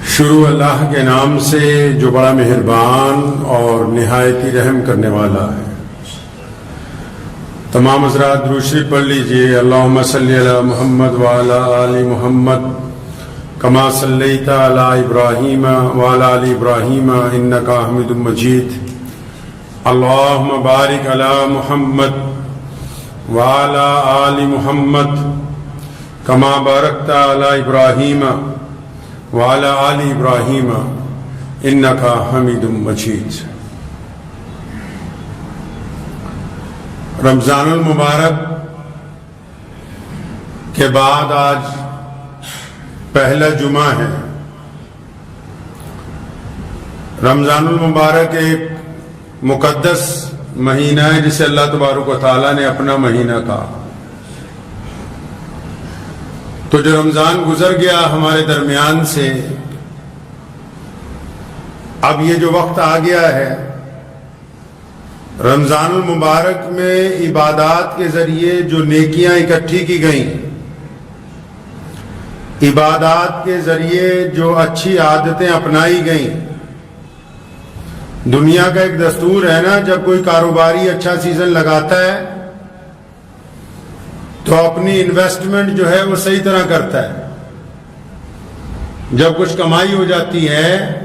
شروع اللہ کے نام سے جو بڑا مہربان اور نہایت ہی رحم کرنے والا ہے۔ تمام حضرات درود شریف پڑھ لیجئے۔ اللہم صلی علی محمد وعلی آل محمد کما صلیت علی ابراہیم وعلی آل ابراہیم انکا حمید مجید۔ اللہم بارک علی محمد وعلی آل محمد کما بارکت علی ابراہیم وعلی آل ابراہیم انکا حمید مجید۔ رمضان المبارک کے بعد آج پہلا جمعہ ہے۔ رمضان المبارک ایک مقدس مہینہ ہے جسے اللہ تبارک و تعالیٰ نے اپنا مہینہ کہا۔ تو جو رمضان گزر گیا ہمارے درمیان سے، اب یہ جو وقت آ گیا ہے رمضان المبارک میں عبادات کے ذریعے جو نیکیاں اکٹھی کی گئیں، عبادات کے ذریعے جو اچھی عادتیں اپنائی گئیں۔ دنیا کا ایک دستور ہے نا، جب کوئی کاروباری اچھا سیزن لگاتا ہے تو اپنی انویسٹمنٹ جو ہے وہ صحیح طرح کرتا ہے۔ جب کچھ کمائی ہو جاتی ہے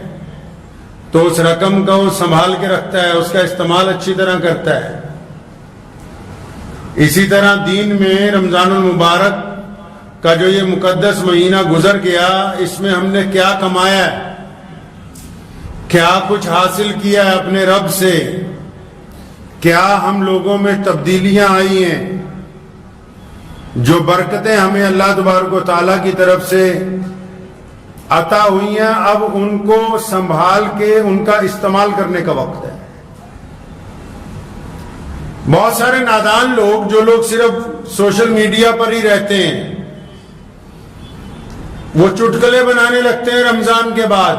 تو اس رقم کا وہ سنبھال کے رکھتا ہے، اس کا استعمال اچھی طرح کرتا ہے۔ اسی طرح دین میں رمضان المبارک کا جو یہ مقدس مہینہ گزر گیا، اس میں ہم نے کیا کمایا ہے، کیا کچھ حاصل کیا ہے اپنے رب سے، کیا ہم لوگوں میں تبدیلیاں آئی ہیں، جو برکتیں ہمیں اللہ تبارک و تعالیٰ کی طرف سے عطا ہوئی ہیں، اب ان کو سنبھال کے ان کا استعمال کرنے کا وقت ہے۔ بہت سارے نادان لوگ، جو لوگ صرف سوشل میڈیا پر ہی رہتے ہیں، وہ چٹکلے بنانے لگتے ہیں رمضان کے بعد۔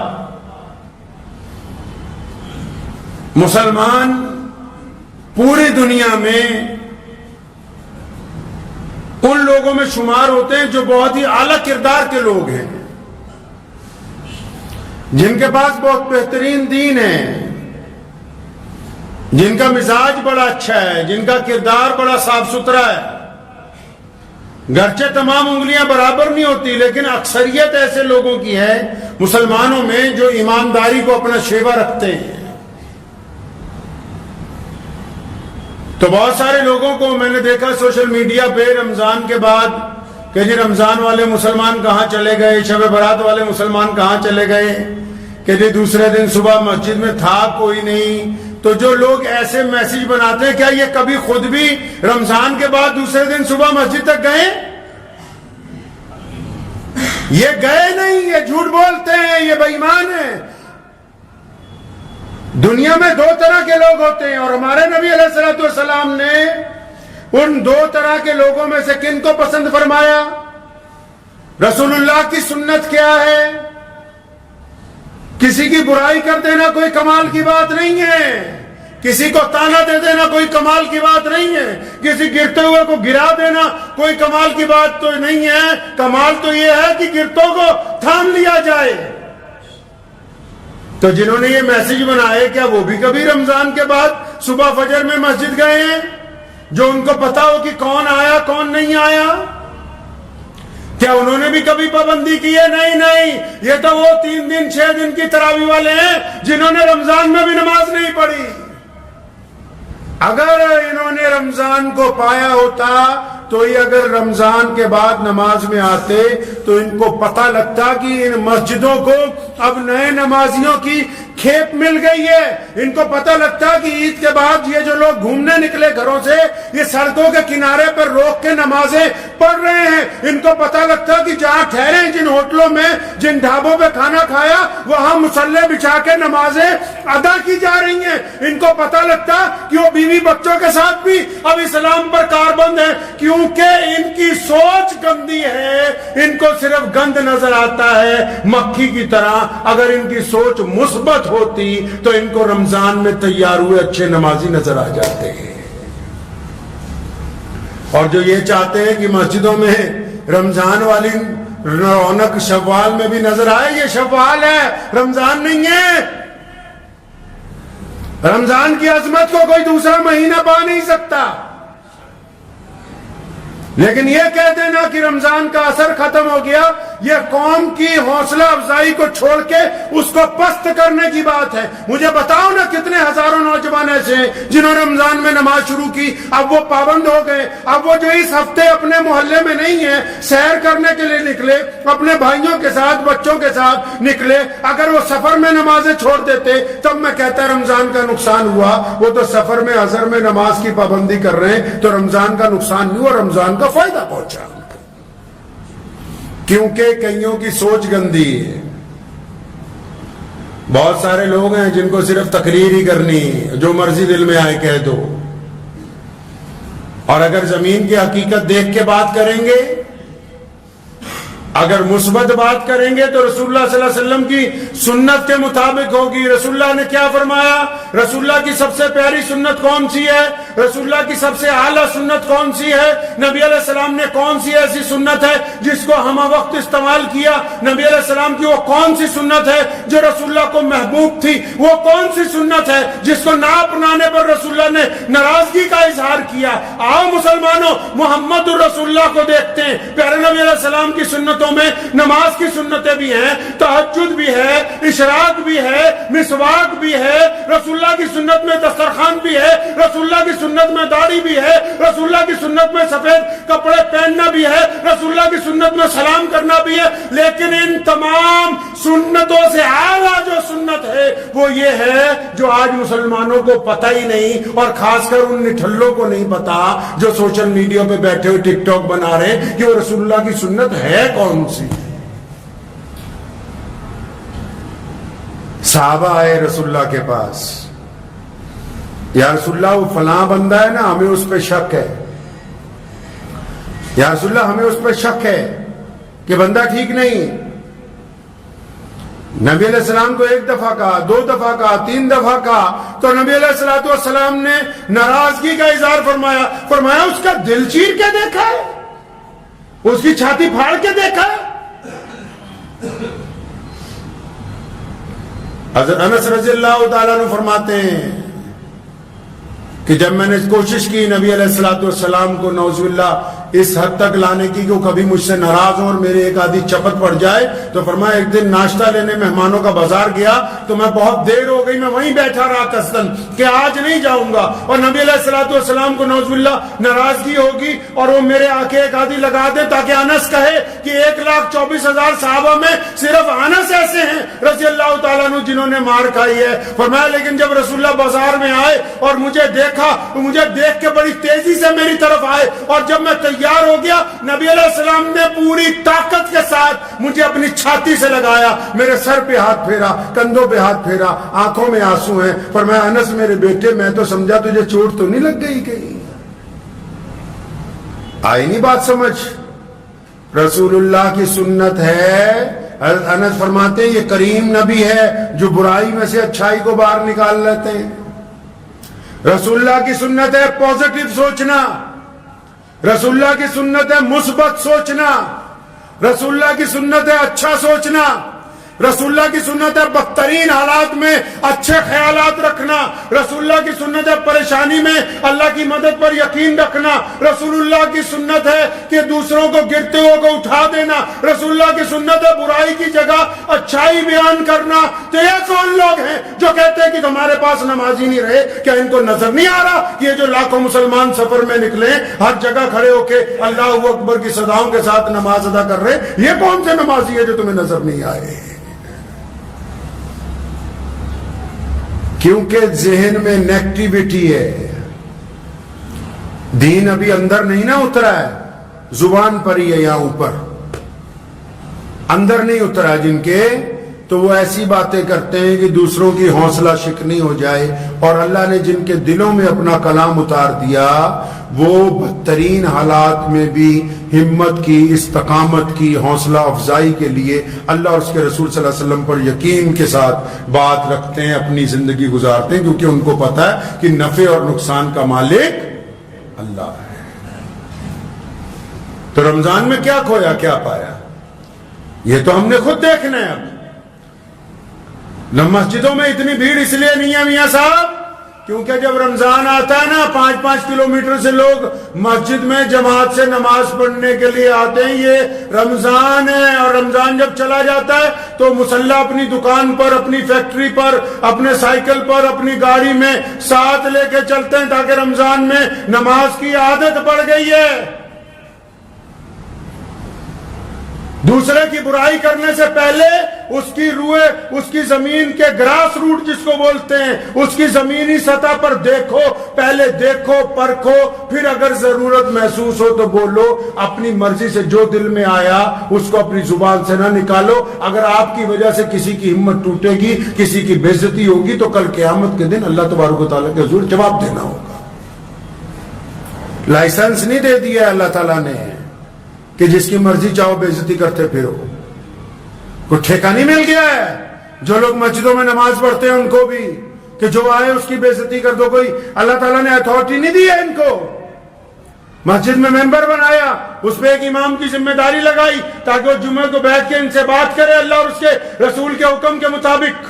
مسلمان پوری دنیا میں ان لوگوں میں شمار ہوتے ہیں جو بہت ہی اعلیٰ کردار کے لوگ ہیں، جن کے پاس بہت بہترین دین ہے، جن کا مزاج بڑا اچھا ہے، جن کا کردار بڑا صاف ستھرا ہے۔ گرچہ تمام انگلیاں برابر نہیں ہوتی، لیکن اکثریت ایسے لوگوں کی ہے مسلمانوں میں جو ایمانداری کو اپنا شیوا رکھتے ہیں۔ تو بہت سارے لوگوں کو میں نے دیکھا سوشل میڈیا پہ رمضان کے بعد کہ جی رمضان والے مسلمان کہاں چلے گئے، شب برات والے مسلمان کہاں چلے گئے، کہ جی دوسرے دن صبح مسجد میں تھا کوئی نہیں۔ تو جو لوگ ایسے میسج بناتے ہیں، کیا یہ کبھی خود بھی رمضان کے بعد دوسرے دن صبح مسجد تک گئے؟ یہ گئے نہیں، یہ جھوٹ بولتے ہیں، یہ بے ایمان ہیں۔ دنیا میں دو طرح کے لوگ ہوتے ہیں، اور ہمارے نبی علیہ الصلوۃ والسلام نے ان دو طرح کے لوگوں میں سے کن کو پسند فرمایا؟ رسول اللہ کی سنت کیا ہے؟ کسی کی برائی کر دینا کوئی کمال کی بات نہیں ہے، کسی کو تانا دے دینا کوئی کمال کی بات نہیں ہے، کسی گرتے ہوئے کو گرا دینا کوئی کمال کی بات تو نہیں ہے۔ کمال تو یہ ہے کہ گرتوں کو تھام لیا جائے۔ تو جنہوں نے یہ میسج بنائے، کیا وہ بھی کبھی رمضان کے بعد صبح فجر میں مسجد گئے ہیں، جو ان کو پتا ہو کہ کون آیا کون نہیں آیا؟ کیا انہوں نے بھی کبھی پابندی کی ہے؟ نہیں، یہ تو وہ 3 دن 6 دن کی تراویح والے ہیں جنہوں نے رمضان میں بھی نماز نہیں پڑھی۔ اگر انہوں نے رمضان کو پایا ہوتا تو یہ اگر رمضان کے بعد نماز میں آتے تو ان کو پتہ لگتا کہ ان مسجدوں کو اب نئے نمازیوں کی کھیپ مل گئی ہے۔ ان کو پتہ لگتا کہ عید کے بعد یہ جو لوگ گھومنے نکلے گھروں سے، یہ سڑکوں کے کنارے پر روک کے نمازیں پڑھ رہے ہیں۔ ان کو پتہ لگتا کہ جہاں ٹھہرے، جن ہوٹلوں میں، جن ڈھابوں پہ کھانا کھایا، وہاں مصلے بچھا کے نمازیں ادا کی جا رہی ہیں۔ ان کو پتہ لگتا کہ وہ بیوی بچوں کے ساتھ بھی اب اسلام پر کاربند ہے، کیونکہ ان کی سوچ گندی ہے، ان کو صرف گند نظر آتا ہے مکھی کی طرح۔ اگر ان کی سوچ مثبت ہوتی تو ان کو رمضان میں تیار ہوئے اچھے نمازی نظر آ جاتے ہیں۔ اور جو یہ چاہتے ہیں کہ مسجدوں میں رمضان والی رونق شوال میں بھی نظر آئے. یہ شوال ہے، رمضان نہیں ہے. رمضان کی عظمت کو کوئی دوسرا مہینہ پا نہیں سکتا. لیکن یہ کہہ دینا کہ رمضان کا اثر ختم ہو گیا، یہ قوم کی حوصلہ افزائی کو چھوڑ کے اس کو پست کرنے کی بات ہے. مجھے بتاؤ نا کتنے ہزاروں نوجوان ایسے ہیں جنہوں نے رمضان میں نماز شروع کی، اب وہ پابند ہو گئے. اب وہ جو اس ہفتے اپنے محلے میں نہیں ہیں، سیر کرنے کے لیے نکلے، اپنے بھائیوں کے ساتھ بچوں کے ساتھ نکلے، اگر وہ سفر میں نمازیں چھوڑ دیتے تب میں کہتا رمضان کا نقصان ہوا. وہ تو سفر میں اثر میں نماز کی پابندی کر رہے ہیں، تو رمضان کا نقصان نہیں ہوا، رمضان کا فائدہ پہنچا. کیونکہ کئیوں کی سوچ گندی ہے. بہت سارے لوگ ہیں جن کو صرف تقریر ہی کرنی ہے، جو مرضی دل میں آئے کہہ دو. اور اگر زمین کی حقیقت دیکھ کے بات کریں گے، اگر مثبت بات کریں گے تو رسول اللہ صلی اللہ علیہ وسلم کی سنت کے مطابق ہوگی. رسول اللہ نے کیا فرمایا؟ رسول اللہ کی سب سے پیاری سنت کون سی ہے؟ رسول اللہ کی سب سے اعلیٰ سنت کون سی ہے؟ نبی علیہ السلام نے کون سی ایسی سنت ہے جس کو ہم وقت استعمال کیا؟ نبی علیہ السلام کی وہ کون سی سنت ہے جو رسول اللہ کو محبوب تھی؟ وہ کون سی سنت ہے جس کو نہ اپنانے پر رسول اللہ نے ناراضگی کا اظہار کیا؟ آؤ مسلمانوں، محمد الرسول اللہ کو دیکھتے ہیں. پیارے نبی علیہ السلام کی سنتوں میں نماز کی سنتیں بھی ہیں، تہجد بھی ہے، اشراق بھی ہے، مسواک بھی ہے. رسول اللہ کی سنت میں دسترخوان بھی ہے، رسول اللہ کی سنت میں داڑھی بھی ہے، رسول اللہ کی سنت میں سفید کپڑے پہننا بھی ہے، رسول اللہ کی سنت میں سلام کرنا بھی ہے. لیکن ان تمام سنتوں سے اعلیٰ جو سنت ہے وہ یہ ہے جو آج مسلمانوں کو پتہ ہی نہیں، اور خاص کر ان نٹھلوں کو نہیں پتا جو سوشل میڈیا پہ بیٹھے ہوئے ٹک ٹاک بنا رہے ہیں کہ وہ رسول اللہ کی سنت ہے کون سی. صحابہ آئے رسول اللہ کے پاس، یا رسول اللہ وہ فلاں بندہ ہے نا، ہمیں اس پہ شک ہے. یا رسول اللہ ہمیں اس پہ شک ہے کہ بندہ ٹھیک نہیں. نبی علیہ السلام کو ایک دفعہ کہا، دو دفعہ کہا، تین دفعہ کہا، تو نبی علیہ السلام نے ناراضگی کا اظہار فرمایا اس کا دل چیر کے دیکھا ہے، اس کی چھاتی پھاڑ کے دیکھا ہے. حضرت انس رضی اللہ تعالیٰ عنہ فرماتے ہیں کہ جب میں نے کوشش کی نبی علیہ السلام کو نعوذ باللہ اس حد تک لانے کی کہ وہ کبھی مجھ سے ناراض ہوں اور میرے ایک آدھی چپت پڑ جائے، تو فرمایا ایک دن ناشتہ لینے مہمانوں کا بازار گیا تو میں بہت دیر ہو گئی، میں وہیں بیٹھا رہا قصدن کہ آج نہیں جاؤں گا، اور نبی علیہ السلام کو نعوذ باللہ ناراضگی ہوگی اور وہ میرے آنکھیں ایک آدھی لگا دے تاکہ انس کہے کہ 1,24,000 صحابہ میں صرف انس ایسے ہیں رضی اللہ تعالیٰ عنہ جنہوں نے مار کھائی ہے. فرمایا لیکن جب رسول اللہ بازار میں آئے اور مجھے دیکھا تو مجھے دیکھ کے بڑی تیزی سے میری طرف آئے، اور جب میں تیار ہو گیا نبی علیہ السلام نے پوری طاقت کے ساتھ مجھے اپنی چھاتی سے لگایا، میرے سر پہ ہاتھ پھیرا، کندھوں پہ ہاتھ پھیرا، آنکھوں میں آنسو ہیں. فرمایا انس میرے بیٹے میں تو سمجھا تجھے چوٹ تو نہیں لگ گئی کہیں. آئی نہیں بات سمجھ؟ رسول اللہ کی سنت ہے. انس فرماتے ہیں یہ کریم نبی ہے جو برائی میں سے اچھائی کو باہر نکال لیتے ہیں. رسول اللہ کی سنت ہے پازیٹو سوچنا، رسول اللہ کی سنت ہے مثبت سوچنا، رسول اللہ کی سنت ہے اچھا سوچنا، رسول اللہ کی سنت ہے بدترین حالات میں اچھے خیالات رکھنا، رسول اللہ کی سنت ہے پریشانی میں اللہ کی مدد پر یقین رکھنا، رسول اللہ کی سنت ہے کہ دوسروں کو گرتے ہوئے کو اٹھا دینا، رسول اللہ کی سنت ہے برائی کی جگہ اچھائی بیان کرنا. تو یہ کون لوگ ہیں جو کہتے ہیں کہ ہمارے پاس نمازی نہیں رہے؟ کیا ان کو نظر نہیں آ رہا کہ یہ جو لاکھوں مسلمان سفر میں نکلے ہر جگہ کھڑے ہو کے اللہ اکبر کی صداؤں کے ساتھ نماز ادا کر رہے، یہ کون سے نمازی ہے جو تمہیں نظر نہیں آئے؟ کیونکہ ذہن میں نیگیٹیوٹی ہے، دین ابھی اندر نہیں نہ اترا ہے، زبان پر ہی ہے، یہاں اوپر اندر نہیں اترا جن کے، تو وہ ایسی باتیں کرتے ہیں کہ دوسروں کی حوصلہ شکنی ہو جائے. اور اللہ نے جن کے دلوں میں اپنا کلام اتار دیا وہ بدترین حالات میں بھی ہمت کی، استقامت کی، حوصلہ افزائی کے لیے اللہ اور اس کے رسول صلی اللہ علیہ وسلم پر یقین کے ساتھ بات رکھتے ہیں، اپنی زندگی گزارتے ہیں، کیونکہ ان کو پتا ہے کہ نفع اور نقصان کا مالک اللہ ہے. تو رمضان میں کیا کھویا کیا پایا؟ یہ تو ہم نے خود دیکھنا ہے. اب مسجدوں میں اتنی بھیڑ اس لیے نہیں ہے میاں صاحب کیونکہ جب رمضان آتا ہے نا 5-5 کلومیٹر سے لوگ مسجد میں جماعت سے نماز پڑھنے کے لیے آتے ہیں. یہ رمضان ہے اور رمضان جب چلا جاتا ہے تو مصلی اپنی دکان پر, اپنی فیکٹری پر, اپنے سائیکل پر, اپنی گاڑی میں ساتھ لے کے چلتے ہیں تاکہ رمضان میں نماز کی عادت پڑ گئی ہے. دوسرے کی برائی کرنے سے پہلے اس کی روح, اس کی زمین کے گراس روٹ جس کو بولتے ہیں, اس کی زمینی سطح پر دیکھو, پہلے دیکھو, پرکھو, پھر اگر ضرورت محسوس ہو تو بولو. اپنی مرضی سے جو دل میں آیا اس کو اپنی زبان سے نہ نکالو. اگر آپ کی وجہ سے کسی کی ہمت ٹوٹے گی, کسی کی بے عزتی ہوگی تو کل قیامت کے دن اللہ تبارک و تعالیٰ کے حضور جواب دینا ہوگا. لائسنس نہیں دے دیا اللہ تعالیٰ نے کہ جس کی مرضی چاہو بے عزتی کرتے پھرو. کوئی ٹھیکہ نہیں مل گیا ہے جو لوگ مسجدوں میں نماز پڑھتے ہیں ان کو بھی کہ جو آئے اس کی بے عزتی کر دو. کوئی اللہ تعالیٰ نے اتھارٹی نہیں دی ہے ان کو. مسجد میں ممبر بنایا, اس پہ ایک امام کی ذمہ داری لگائی تاکہ وہ جمعے کو بیٹھ کے ان سے بات کرے اللہ اور اس کے رسول کے حکم کے مطابق.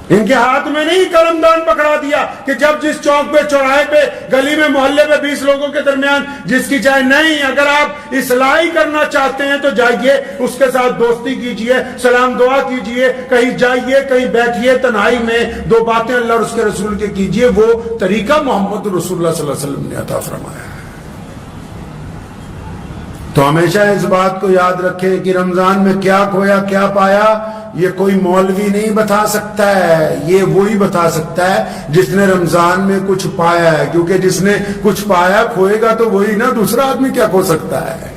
ان کے ہاتھ میں نہیں قلم دان پکڑا دیا کہ جب جس چوک پہ, چوراہے پہ, گلی میں, محلے پہ 20 لوگوں کے درمیان جس کی چاہے نہیں. اگر آپ اصلاحی کرنا چاہتے ہیں تو جائیے, اس کے ساتھ دوستی کیجئے, سلام دعا کیجئے, کہیں جائیے, کہیں بیٹھیے, تنہائی میں 2 باتیں اللہ اور اس کے رسول کے کیجئے. وہ طریقہ محمد رسول اللہ صلی اللہ علیہ وسلم نے عطا فرمایا ہے. تو ہمیشہ اس بات کو یاد رکھیں کہ رمضان میں کیا کھویا کیا پایا یہ کوئی مولوی نہیں بتا سکتا ہے. یہ وہی بتا سکتا ہے جس نے رمضان میں کچھ پایا ہے, کیونکہ جس نے کچھ پایا کھوئے گا تو وہی نا, دوسرا آدمی کیا کھو سکتا ہے.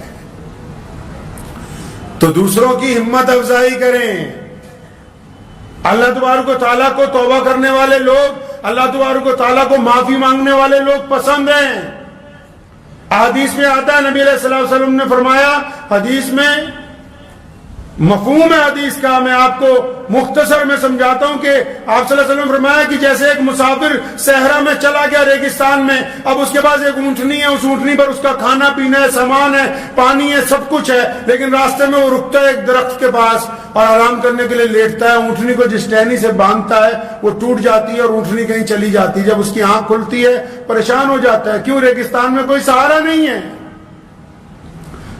تو دوسروں کی ہمت افزائی کریں. اللہ تبارک و تعالیٰ کو توبہ کرنے والے لوگ, اللہ تبارک و تعالیٰ کو معافی مانگنے والے لوگ پسند ہیں. حدیث میں آتا ہے نبی علیہ الصلوۃ والسلام نے فرمایا, حدیث میں مفہوم ہے حدیث کا میں آپ کو مختصر میں سمجھاتا ہوں کہ آپ صلی اللہ علیہ وسلم نے فرمایا کہ جیسے ایک مسافر صحرا میں چلا گیا ریگستان میں, اب اس کے پاس ایک اونٹنی ہے, اس اونٹنی پر اس کا کھانا پینا ہے, سامان ہے, پانی ہے, سب کچھ ہے, لیکن راستے میں وہ رکتا ہے ایک درخت کے پاس اور آرام کرنے کے لیے لیٹتا ہے. اونٹنی کو جس ٹہنی سے باندھتا ہے وہ ٹوٹ جاتی ہے اور اونٹنی کہیں چلی جاتی ہے. جب اس کی آنکھ کھلتی ہے پریشان ہو جاتا ہے, کیوں ریگستان میں کوئی سہارا نہیں ہے,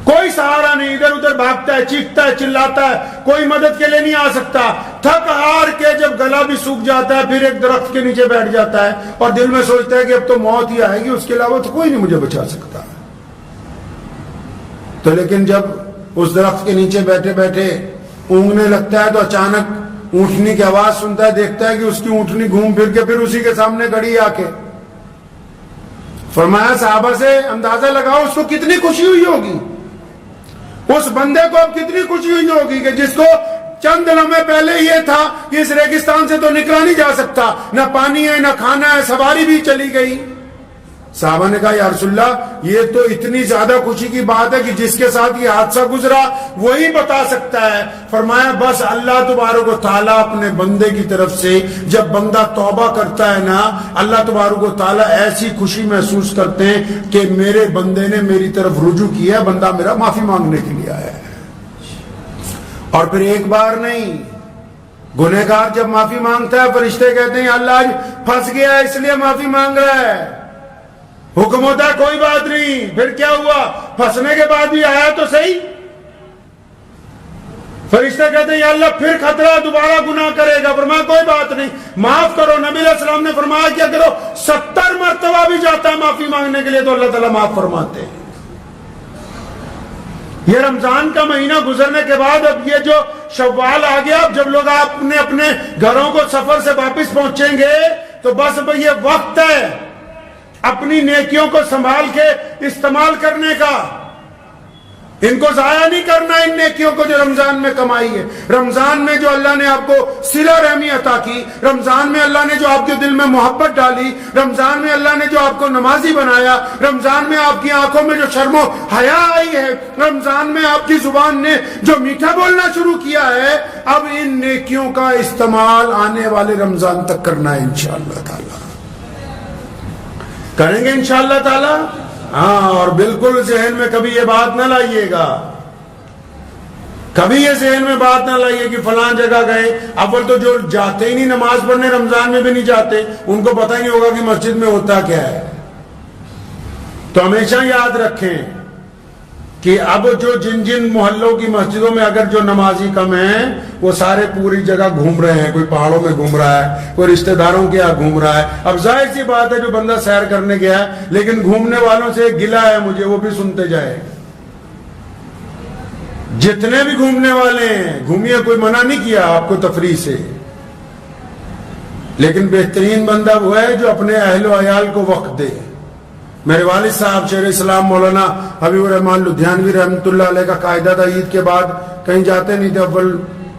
کوئی سہارا نہیں, ادھر ادھر بھاگتا ہے, چیختا ہے, چلاتا ہے, کوئی مدد کے لیے نہیں آ سکتا. تھک ہار کے جب گلا بھی سوکھ جاتا ہے پھر ایک درخت کے نیچے بیٹھ جاتا ہے اور دل میں سوچتا ہے کہ اب تو موت ہی آئے گی, اس کے علاوہ تو کوئی نہیں مجھے بچا سکتا. تو لیکن جب اس درخت کے نیچے بیٹھے بیٹھے اونگنے لگتا ہے تو اچانک اونٹنی کی آواز سنتا ہے, دیکھتا ہے کہ اس کی اونٹنی گھوم پھر کے پھر اسی کے سامنے کھڑی آ کے. فرمایا صحابہ سے اندازہ لگاؤ اس کو کتنی خوشی ہوئی ہوگی, اس بندے کو اب کتنی خوشی ہوئی ہوگی کہ جس کو چند لمحے پہلے یہ تھا کہ اس ریگستان سے تو نکلا نہیں جا سکتا, نہ پانی ہے, نہ کھانا ہے, سواری بھی چلی گئی. صحابہ نے کہا یا رسول اللہ یہ تو اتنی زیادہ خوشی کی بات ہے کہ جس کے ساتھ یہ حادثہ گزرا وہی بتا سکتا ہے. فرمایا بس اللہ تبارک و تعالیٰ اپنے بندے کی طرف سے جب بندہ توبہ کرتا ہے نا, اللہ تبارک و تعالیٰ ایسی خوشی محسوس کرتے ہیں کہ میرے بندے نے میری طرف رجوع کیا ہے, بندہ میرا معافی مانگنے کے لیے آیا ہے. اور پھر ایک بار نہیں, گنہگار جب معافی مانگتا ہے فرشتے کہتے ہیں اللہ آج پھنس گیا ہے اس لیے معافی مانگ رہا ہے. حکم ہوتا ہے کوئی بات نہیں, پھر کیا ہوا, پھنسنے کے بعد بھی آیا تو صحیح. فرشتے کہتے ہیں یا اللہ پھر خطرہ دوبارہ گناہ کرے گا, فرمایا کوئی بات نہیں معاف کرو. نبی علیہ السلام نے فرمایا کیا کرو, 70 مرتبہ بھی جاتا ہے معافی مانگنے کے لیے تو اللہ تعالیٰ معاف فرماتے ہیں. یہ رمضان کا مہینہ گزرنے کے بعد اب یہ جو شوال آ گیا, اب جب لوگ اپنے گھروں کو سفر سے واپس پہنچیں گے تو بس اب یہ وقت ہے اپنی نیکیوں کو سنبھال کے استعمال کرنے کا. ان کو ضائع نہیں کرنا, ان نیکیوں کو جو رمضان میں کمائی ہے. رمضان میں جو اللہ نے آپ کو صلہ رحمی عطا کی, رمضان میں اللہ نے جو آپ کے دل میں محبت ڈالی, رمضان میں اللہ نے جو آپ کو نمازی بنایا, رمضان میں آپ کی آنکھوں میں جو شرم و حیا آئی ہے, رمضان میں آپ کی زبان نے جو میٹھا بولنا شروع کیا ہے, اب ان نیکیوں کا استعمال آنے والے رمضان تک کرنا ہے انشاءاللہ تعالی. کریں گے انشاءاللہ تعالی. ہاں, اور بالکل ذہن میں کبھی یہ بات نہ لائیے گا کبھی یہ ذہن میں بات نہ لائیے کہ فلان جگہ گئے. اول تو جو جاتے ہی نہیں نماز پڑھنے رمضان میں بھی نہیں جاتے, ان کو پتہ ہی نہیں ہوگا کہ مسجد میں ہوتا کیا ہے. تو ہمیشہ یاد رکھیں کہ اب جو جن جن محلوں کی مسجدوں میں اگر جو نمازی کم ہیں وہ سارے پوری جگہ گھوم رہے ہیں, کوئی پہاڑوں میں گھوم رہا ہے, کوئی رشتہ داروں کے یہاں گھوم رہا ہے. اب ظاہر سی بات ہے جو بندہ سیر کرنے گیا ہے لیکن گھومنے والوں سے گلہ ہے مجھے, وہ بھی سنتے جائے. جتنے بھی گھومنے والے ہیں گھومیے, کوئی منع نہیں کیا آپ کو تفریح سے, لیکن بہترین بندہ وہ ہے جو اپنے اہل و عیال کو وقت دے. میرے والد صاحب شیخ اسلام مولانا حبیب الرحمان لدھیانوی رحمۃ اللہ علیہ کا قاعدہ تھا, عید کے بعد کہیں جاتے نہیں تھے, اول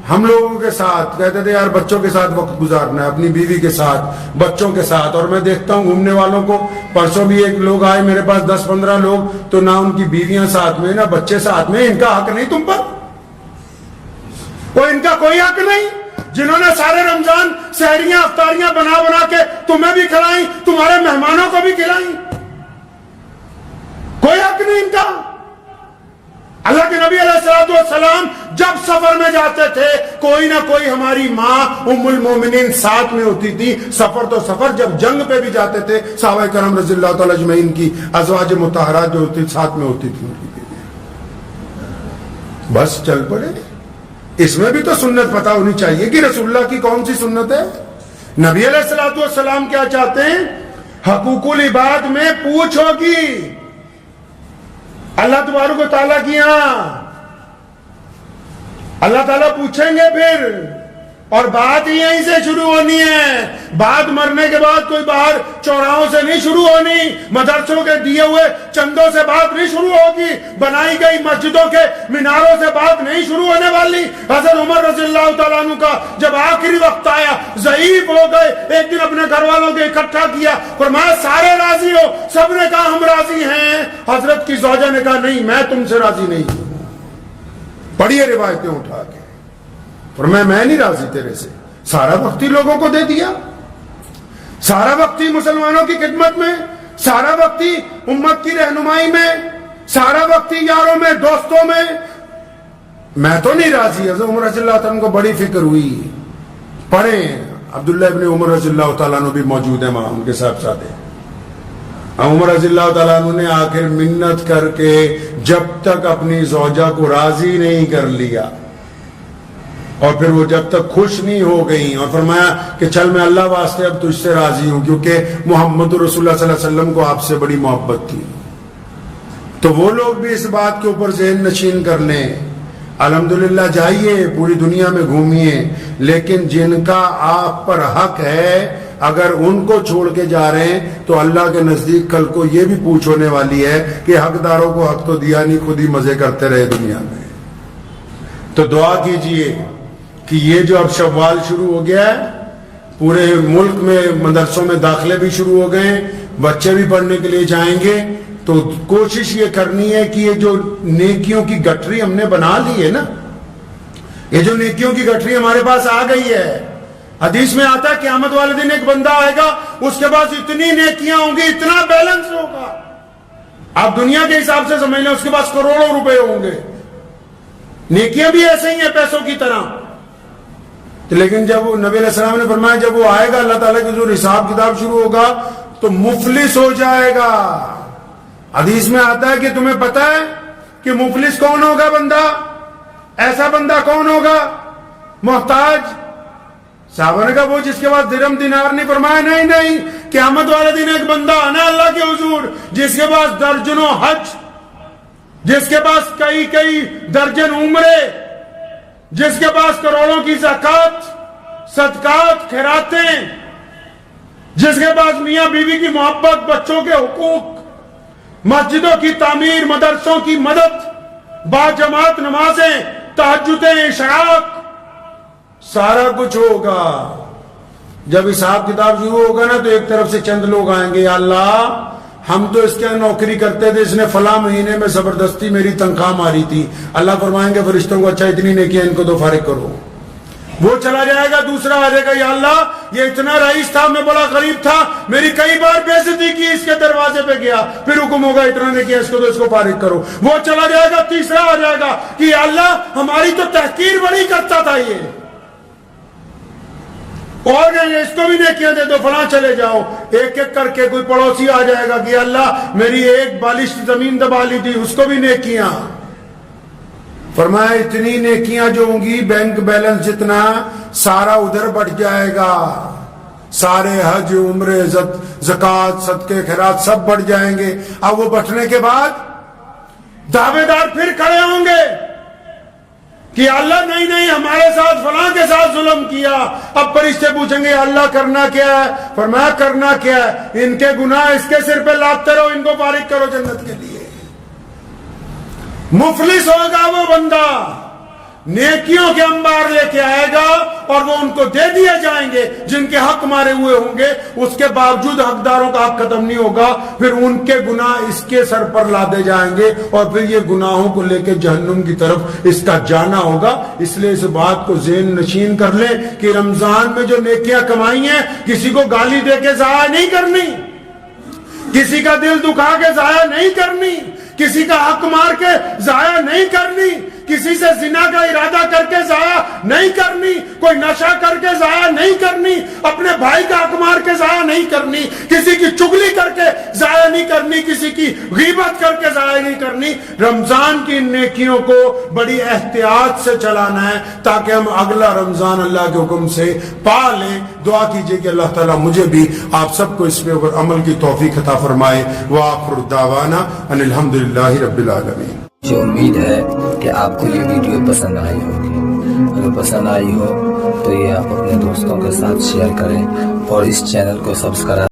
ہم لوگوں کے ساتھ کہتے تھے یار بچوں کے ساتھ وقت گزارنا ہے, اپنی بیوی کے ساتھ, بچوں کے ساتھ. اور میں دیکھتا ہوں گھومنے والوں کو, پرسوں بھی ایک لوگ آئے میرے پاس 10-15 لوگ, تو نہ ان کی بیویاں ساتھ میں نہ بچے ساتھ میں. ان کا حق نہیں تم پر, ان کا کوئی حق نہیں. جنہوں نے سارے رمضان سحریاں افطاریاں بنا بنا کے تمہیں بھی کھلائیں, تمہارے مہمانوں کو بھی کھلائیں, کوئی حق نہیں ان کا. اللہ کے نبی علیہ السلام جب سفر میں جاتے تھے کوئی نہ کوئی ہماری ماں ام المومنین ساتھ میں ہوتی تھی. سفر تو سفر, جب جنگ پہ بھی جاتے تھے صحابہ کرام رضی اللہ تعالی اجمعین کی ازواج مطہرات جو ہوتی ساتھ میں ہوتی تھی, بس چل پڑے. اس میں بھی تو سنت پتہ ہونی چاہیے کہ رسول اللہ کی کون سی سنت ہے. نبی علیہ السلام کیا چاہتے ہیں؟ حقوق العباد میں پوچھ ہوگی اللہ تبارک و تعالیٰ کی. یہاں اللہ تعالیٰ پوچھیں گے پھر, اور بات یہیں سے شروع ہونی ہے. بات مرنے کے بعد کوئی باہر چوراہوں سے نہیں شروع ہونی, مدرسوں کے دیے ہوئے چندوں سے بات نہیں شروع ہوگی, بنائی گئی مسجدوں کے میناروں سے بات نہیں شروع ہونے والی. حضرت عمر رضی اللہ تعالیٰ عنہ کا جب آخری وقت آیا, ضعیف ہو گئے, ایک دن اپنے گھر والوں کو اکٹھا کیا, فرمایا سارے راضی ہو؟ سب نے کہا ہم راضی ہیں. حضرت کی زوجہ نے کہا نہیں, میں تم سے راضی نہیں ہوں. پڑھیے روایتیں اٹھا کے, فرمایا میں نہیں راضی تیرے سے. سارا وقت ہی لوگوں کو دے دیا, سارا وقت ہی مسلمانوں کی خدمت میں, سارا وقت ہی امت کی رہنمائی میں, سارا وقت ہی یاروں میں دوستوں میں, میں تو نہیں راضی. حضرت عمر رضی اللہ تعالیٰ کو بڑی فکر ہوئی. پڑھیں, عبداللہ ابن عمر رضی اللہ تعالیٰ عنہ بھی موجود ہیں وہاں, ان کے صاحب ساتھ. عمر رضی اللہ تعالیٰ عنہ نے آخر منت کر کے جب تک اپنی زوجہ کو راضی نہیں کر لیا, اور پھر وہ جب تک خوش نہیں ہو گئی, اور فرمایا کہ چل میں اللہ واسطے اب تجھ سے راضی ہوں, کیونکہ محمد رسول اللہ صلی اللہ علیہ وسلم کو آپ سے بڑی محبت تھی. تو وہ لوگ بھی اس بات کے اوپر ذہن نشین کر لیں. الحمدللہ جائیے, پوری دنیا میں گھومیے, لیکن جن کا آپ پر حق ہے اگر ان کو چھوڑ کے جا رہے ہیں تو اللہ کے نزدیک کل کو یہ بھی پوچھ ہونے والی ہے کہ حقداروں کو حق تو دیا نہیں, خود ہی مزے کرتے رہے دنیا میں. تو دعا کیجئے کہ یہ جو اب شوال شروع ہو گیا ہے, پورے ملک میں مدرسوں میں داخلے بھی شروع ہو گئے, بچے بھی پڑھنے کے لیے جائیں گے, تو کوشش یہ کرنی ہے کہ یہ جو نیکیوں کی گٹھری ہم نے بنا لی ہے نا, یہ جو نیکیوں کی گٹھری ہمارے پاس آ گئی ہے. حدیث میں آتا ہے قیامت والے دن ایک بندہ آئے گا, اس کے پاس اتنی نیکیاں ہوں گی, اتنا بیلنس ہوگا, آپ دنیا کے حساب سے سمجھ لیں, اس کے پاس کروڑوں روپے ہوں گے. نیکیاں بھی ایسے ہی ہیں پیسوں کی طرح. لیکن جب نبی علیہ السلام نے فرمایا جب وہ آئے گا اللہ تعالیٰ کی جو حساب کتاب شروع ہوگا تو مفلس ہو جائے گا. حدیث میں آتا ہے کہ تمہیں پتہ ہے کہ مفلس کون ہوگا بندہ, ایسا بندہ کون ہوگا؟ محتاج. صحابہ نے کہا وہ جس کے پاس درہم دینار نہیں. فرمایا نہیں, قیامت والے دن ایک بندہ آنا اللہ کے حضور جس کے پاس درجنوں حج, جس کے پاس کئی درجن عمرے, جس کے پاس کروڑوں کی زکات, صدقات, خیراتیں, جس کے پاس میاں بیوی کی محبت, بچوں کے حقوق, مسجدوں کی تعمیر, مدرسوں کی مدد, با جماعت نمازیں, تہجدیں, اشراق, سارا کچھ ہوگا. جب حساب کتاب شروع ہوگا نا تو ایک طرف سے چند لوگ آئیں گے, یا اللہ ہم تو اس کے نوکری کرتے تھے, اس نے فلاں مہینے میں زبردستی میری تنخواہ ماری تھی. اللہ فرمائیں گے فرشتوں کو اچھا اتنی نیکیاں ان کو تو فارغ کرو. وہ چلا جائے گا, دوسرا آ جائے گا, یا اللہ یہ اتنا رئیس تھا, میں بڑا غریب تھا, میری کئی بار بے عزتی کی, اس کے دروازے پہ گیا, پھر حکم ہوگا اتنا نے کیا اس کو تو اس کو فارغ کرو. وہ چلا جائے گا, تیسرا آ جائے گا کہ یا اللہ ہماری تو تحقیر بڑی کرتا تھا یہ, اور اس کو بھی نیکیاں دے دو, فلاں چلے جاؤ. ایک ایک کر کے کوئی پڑوسی آ جائے گا کہ اللہ میری ایک بالش زمین دبا لی تھی, اس کو بھی نیکیاں. فرمایا اتنی نیکیاں جو ہوں گی بینک بیلنس جتنا سارا ادھر بڑھ جائے گا, سارے حج عمرے زکوٰۃ صدقے خیرات سب بڑھ جائیں گے. اب وہ بٹھنے کے بعد دعوے دار پھر کھڑے ہوں گے کہ اللہ نہیں ہمارے ساتھ فلاں کے ساتھ ظلم کیا. اب فرشتے پوچھیں گے اللہ کرنا کیا ہے؟ فرمایا کرنا کیا ہے, ان کے گناہ اس کے سر پہ لاتے رہو, ان کو فارغ کرو جنت کے لیے. مفلس ہوگا وہ بندہ, نیکیوں کے انبار لے کے آئے گا اور وہ ان کو دے دیے جائیں گے جن کے حق مارے ہوئے ہوں گے, اس کے باوجود حقداروں کا حق ختم نہیں ہوگا, پھر ان کے گناہ اس کے سر پر لادے جائیں گے اور پھر یہ گناہوں کو لے کے جہنم کی طرف اس کا جانا ہوگا. اس لیے اس بات کو ذہن نشین کر لیں کہ رمضان میں جو نیکیاں کمائی ہیں کسی کو گالی دے کے ضائع نہیں کرنی, کسی کا دل دکھا کے ضائع نہیں کرنی, کسی کا حق مار کے ضائع نہیں کرنی, کسی سے زنا کا ارادہ کر کے ضائع نہیں کرنی, کوئی نشہ کر کے ضائع نہیں کرنی, اپنے بھائی کا حق مار کے ضائع نہیں کرنی, کسی کی چغلی کر کے ضائع نہیں کرنی, کسی کی غیبت کر کے ضائع نہیں کرنی. رمضان کی نیکیوں کو بڑی احتیاط سے چلانا ہے تاکہ ہم اگلا رمضان اللہ کے حکم سے پا لیں. دعا کیجئے کہ اللہ تعالیٰ مجھے بھی آپ سب کو اس پہ عمل کی توفیق عطا فرمائے. وآخر دعوانا ان الحمدللہ رب العالمین. مجھے امید ہے کہ آپ کو یہ ویڈیو پسند آئی ہوگی. اگر پسند آئی ہو تو یہ آپ اپنے دوستوں کے ساتھ شیئر کریں اور اس چینل کو سبسکرائب